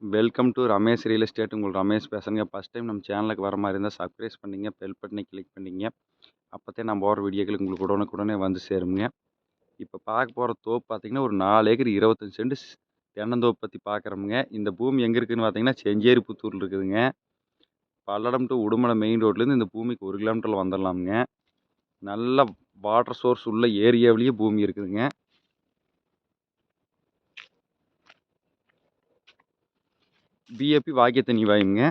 Welcome to Ramesh real estate. உங்கள் ரமேஷ் பேசுகிறேங்க. First time நம்ம சேனலுக்கு வர மாதிரி இருந்தால் சப்ஸ்கிரைப் பண்ணிங்க, பெல் பட்டனை கிளிக் பண்ணிங்க. அப்போதே நம்ம போகிற வீடியோக்கள் உங்களுக்கு உடனுக்குடனே வந்து சேருங்க. இப்போ பார்க்க போகிற தோப்பு பார்த்திங்கன்னா ஒரு 4 ஏக்கர் 25 சென்ட் தென்னந்தோப்பு பற்றி பார்க்குறோமுங்க. இந்த பூமி எங்கே இருக்குதுன்னு பார்த்தீங்கன்னா செஞ்சேரி புத்தூரில் இருக்குதுங்க. பல்லடம் டு உடுமலை மெயின் ரோட்லேருந்து இந்த பூமிக்கு 1 கிலோமீட்டரில் வந்துடலாமுங்க. நல்ல வாட்டர் சோர்ஸ் உள்ள ஏரியாவிலேயே பூமி இருக்குதுங்க. பிஏபி வாக்கிய தண்ணி வாயுங்க.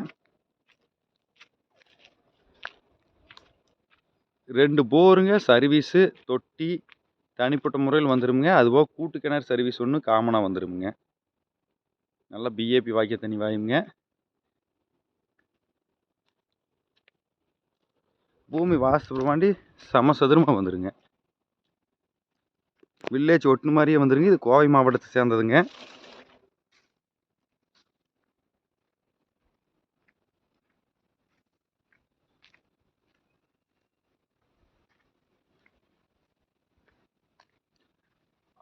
2 போருங்க சர்வீஸு, தொட்டி தனிப்பட்ட முறையில் வந்துடுங்க. அதுபோக கூட்டு கிணறு சர்வீஸ் ஒன்று காமனாக வந்துடுங்க. நல்லா பிஏபி வாக்கிய தண்ணி வாயுங்க. பூமி வாஸ்து பிரமாண்டி சமசதுரமாக வந்துடுங்க. வில்லேஜ் ஒட்டு மாதிரியே வந்துடுங்க. இது கோவை மாவட்டத்தை சேர்ந்ததுங்க.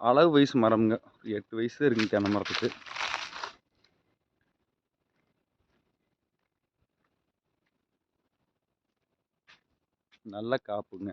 அளவு வயசு மரம்ங்க. 8 வயசு இருக்குங்க தென்னை மரத்துக்கு. நல்ல காப்புங்க.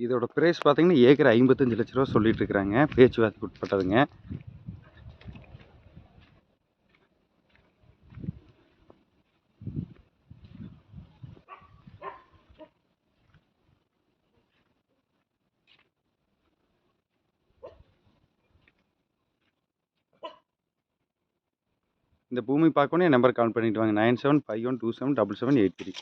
இதோட பிரைஸ் பார்த்தீங்கன்னா ஏக்கர் 55 லட்ச ரூபா சொல்லிட்டு இருக்கிறாங்க. பேச்சுவார்த்தைக்கு உட்பட்டதுங்க. இந்த பூமி பார்க்கணும் என் நம்பர் கால் பண்ணிட்டு வாங்க. 9751277783.